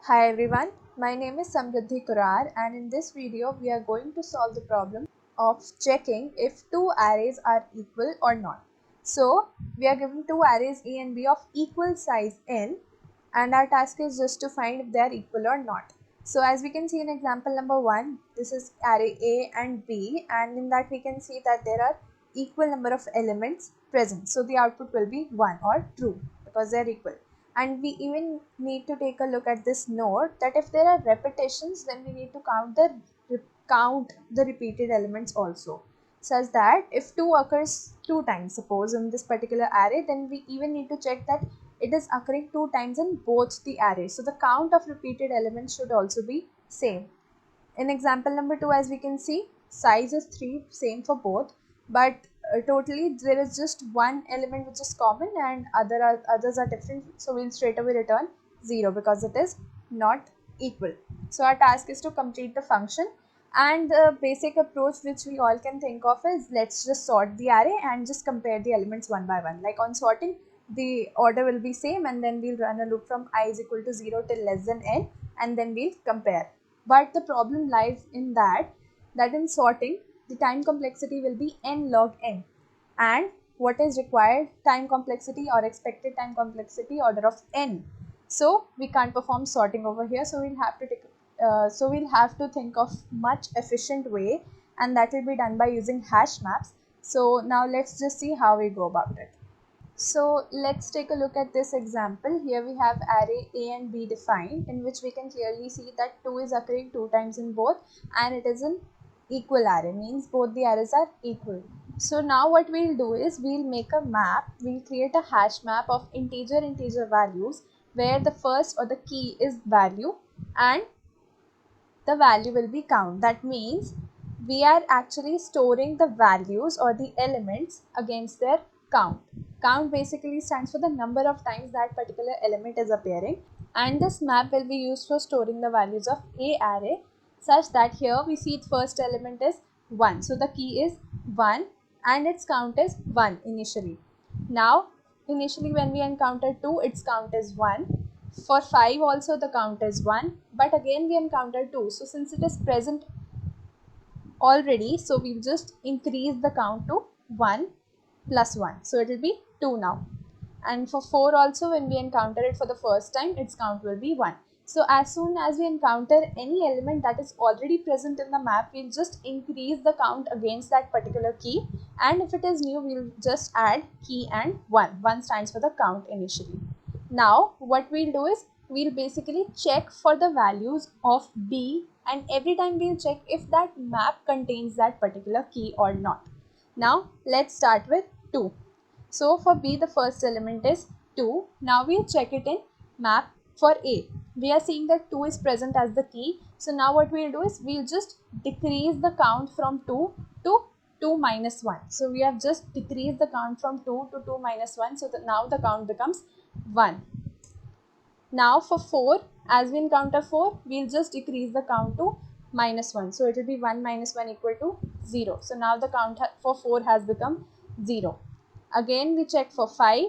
Hi everyone, my name is Samriddhi Kurar and in this video we are going to solve the problem of checking if two arrays are equal or not. So we are given two arrays A and B of equal size n and our task is just to find if they are equal or not. So as we can see in example number 1, this is array A and B and in that we can see that there are equal number of elements present. So the output will be 1 or true because they are equal. And we even need to take a look at this note that if there are repetitions, then we need to count the repeated elements also, such that if 2 occurs 2 times, suppose in this particular array, then we even need to check that it is occurring 2 times in both the arrays. So the count of repeated elements should also be same. In example number 2, as we can see, size is 3, same for both, but totally there is just one element which is common and others are different, so we'll straight away return 0 because it is not equal. So our task is to complete the function, and the basic approach which we all can think of is let's just sort the array and just compare the elements one by one. Like on sorting, the order will be same and then we'll run a loop from I is equal to 0 till less than n and then we'll compare. But the problem lies in that in sorting, the time complexity will be n log n. And what is required? Time complexity or expected time complexity order of n. So we can't perform sorting over here. So we'll have to think of much efficient way, and that will be done by using hash maps. So now let's just see how we go about it. So let's take a look at this example. Here we have array A and B defined, in which we can clearly see that 2 is occurring 2 times in both and it is an equal array, means both the arrays are equal. So now what we'll do is we'll make a map, we'll create a hash map of integer values where the first or the key is value and the value will be count. That means we are actually storing the values or the elements against their count. Count basically stands for the number of times that particular element is appearing, and this map will be used for storing the values of a array, such that here we see the first element is 1. So the key is 1 and its count is 1 initially. Now initially when we encounter 2, its count is 1. For 5 also the count is 1, but again we encounter 2. So since it is present already, so we'll just increase the count to 1 plus 1. So it will be 2 now. And for 4 also, when we encounter it for the first time, its count will be 1. So as soon as we encounter any element that is already present in the map, we'll just increase the count against that particular key. And if it is new, we'll just add key and 1. 1 stands for the count initially. Now what we'll do is we'll basically check for the values of B, and every time we'll check if that map contains that particular key or not. Now let's start with 2. So for B the first element is 2. Now we'll check it in map for A. We are seeing that 2 is present as the key. So now what we'll do is we'll just decrease the count from 2 to 2 minus 1. So we have just decreased the count from 2 to 2 minus 1. So that now the count becomes 1. Now for 4, as we encounter 4, we'll just decrease the count to minus 1. So it will be 1 minus 1 equal to 0. So now the count for 4 has become 0. Again we check for 5.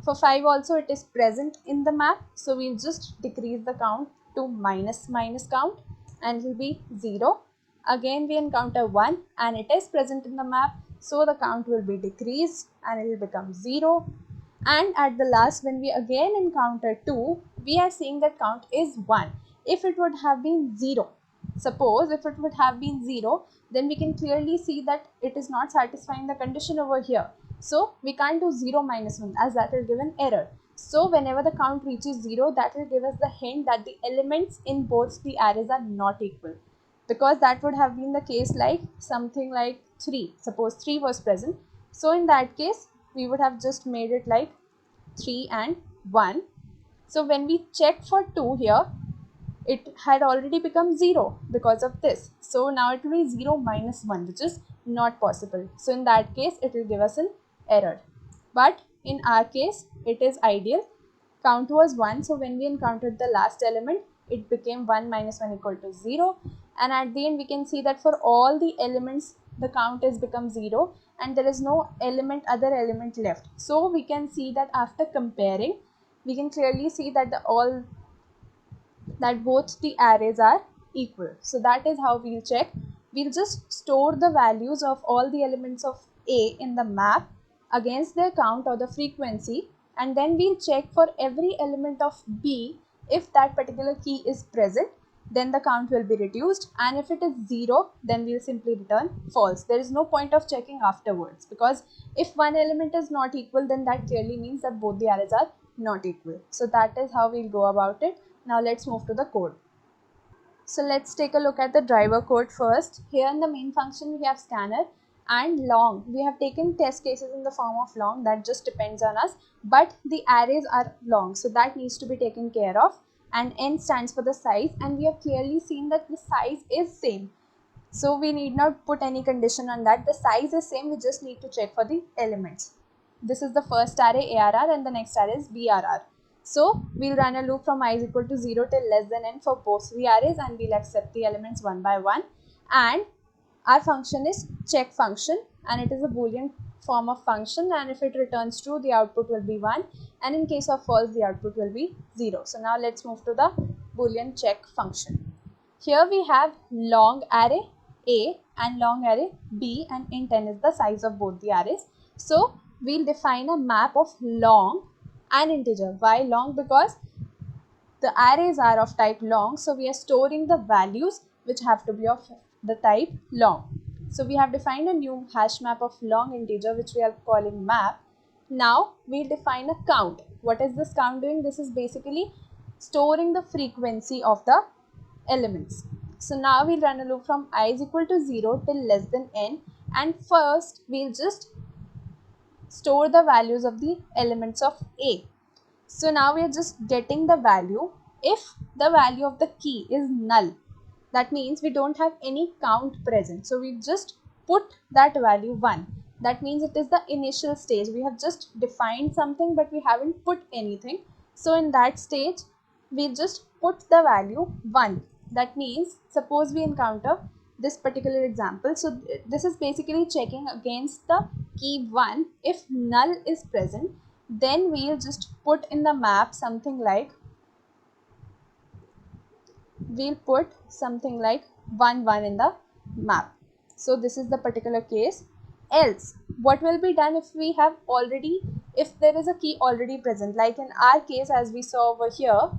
For 5 also it is present in the map. So we'll just decrease the count to minus count and it will be 0. Again we encounter 1 and it is present in the map. So the count will be decreased and it will become 0. And at the last, when we again encounter 2, we are seeing that count is 1. If it would have been 0, suppose if it would have been 0, then we can clearly see that it is not satisfying the condition over here. So we can't do 0 minus 1 as that will give an error. So whenever the count reaches 0, that will give us the hint that the elements in both the arrays are not equal. Because that would have been the case like something like 3. Suppose 3 was present. So in that case, we would have just made it like 3 and 1. So when we check for 2 here, it had already become 0 because of this. So now it will be 0 minus 1, which is not possible. So in that case, it will give us an error. But in our case, it is ideal. Count was 1. So when we encountered the last element, it became 1 minus 1 equal to 0. And at the end, we can see that for all the elements, the count has become 0 and there is no other element left. So we can see that after comparing, we can clearly see that all that both the arrays are equal. So that is how we'll check. We'll just store the values of all the elements of A in the map against their count or the frequency, and then we'll check for every element of B. If that particular key is present, then the count will be reduced, and if it is 0, then we'll simply return false. There is no point of checking afterwards, because if one element is not equal, then that clearly means that both the arrays are not equal. So that is how we'll go about it. Now let's move to the code. So let's take a look at the driver code first. Here in the main function we have scanner and long. We have taken test cases in the form of long, that just depends on us, but the arrays are long, so that needs to be taken care of. And n stands for the size, and we have clearly seen that the size is same. So we need not put any condition on that. The size is same, we just need to check for the elements. This is the first array ARR and the next array is BRR. So we'll run a loop from I is equal to 0 till less than n for both the arrays, and we'll accept the elements one by one. And our function is check function, and it is a boolean form of function, and if it returns true, the output will be 1, and in case of false, the output will be 0. So now let's move to the boolean check function. Here we have long array A and long array B, and int n is the size of both the arrays. So we'll define a map of long and integer. Why long? Because the arrays are of type long, so we are storing the values which have to be of the type long. So we have defined a new hash map of long integer, which we are calling map. Now we'll define a count. What is this count doing? This is basically storing the frequency of the elements. So now we'll run a loop from I is equal to 0 till less than n, and first we'll just store the values of the elements of A. So now we are just getting the value. If the value of the key is null, that means we don't have any count present. So we just put that value 1. That means it is the initial stage. We have just defined something, but we haven't put anything. So in that stage, we just put the value 1. That means suppose we encounter this particular example. So this is basically checking against the key 1. If null is present, then we'll just put in the map something like, we'll put something like 1 1 in the map. So this is the particular case. Else what will be done if we have already, if there is a key already present, like in our case as we saw over here,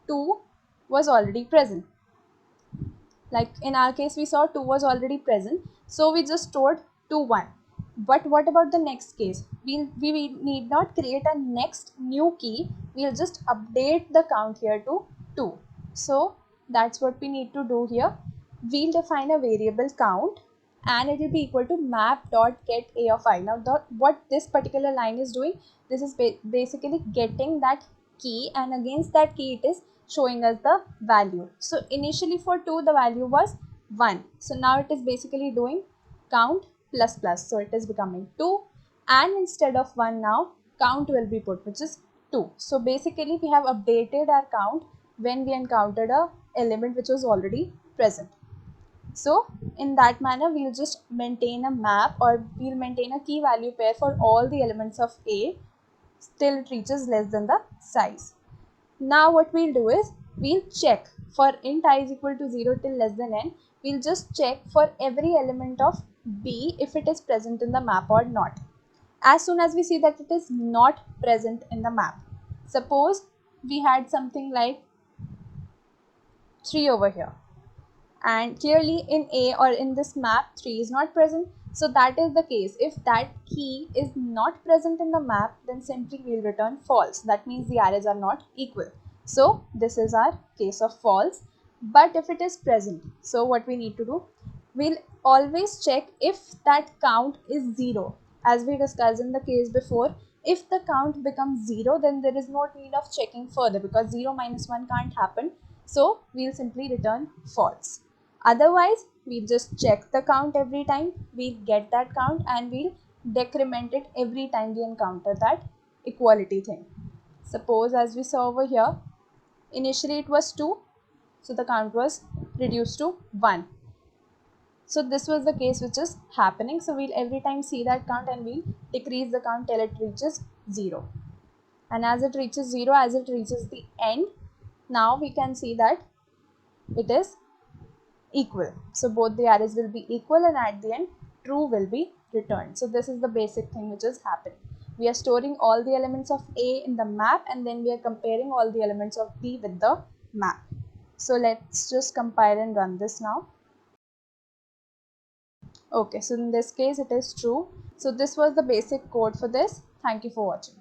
2 was already present. Like in our case we saw 2 was already present, so we just stored 2 1. But what about the next case? We need not create a next new key, we'll just update the count here to 2. So that's what we need to do here. We'll define a variable count, and it will be equal to map.get a of I. Now what this particular line is doing, this is basically getting that key, and against that key it is showing us the value. So initially for 2 the value was 1, so now it is basically doing count plus plus, so it is becoming 2, and instead of 1 now count will be put, which is 2. So basically we have updated our count when we encountered a element which was already present. So in that manner we'll just maintain a map, or we'll maintain a key value pair for all the elements of A till it reaches less than the size. Now what we'll do is we'll check for int I is equal to 0 till less than n. We'll just check for every element of B if it is present in the map or not. As soon as we see that it is not present in the map, suppose we had something like 3 over here, and clearly in A or in this map 3 is not present. So that is the case. If that key is not present in the map, then simply we'll return false. That means the arrays are not equal. So this is our case of false. But if it is present, so what we need to do, we'll always check if that count is 0. As we discussed in the case before, if the count becomes 0, then there is no need of checking further, because 0 minus 1 can't happen. So we'll simply return false. Otherwise, we'll just check the count every time, we'll get that count, and we'll decrement it every time we encounter that equality thing. Suppose as we saw over here, initially it was 2, so the count was reduced to 1. So this was the case which is happening. So we'll every time see that count, and we'll decrease the count till it reaches 0. And as it reaches 0, as it reaches the end, now we can see that it is equal. So both the arrays will be equal, and at the end true will be returned. So this is the basic thing which is happening. We are storing all the elements of A in the map, and then we are comparing all the elements of B with the map. So let's just compile and run this now. Okay, so in this case it is true. So this was the basic code for this. Thank you for watching.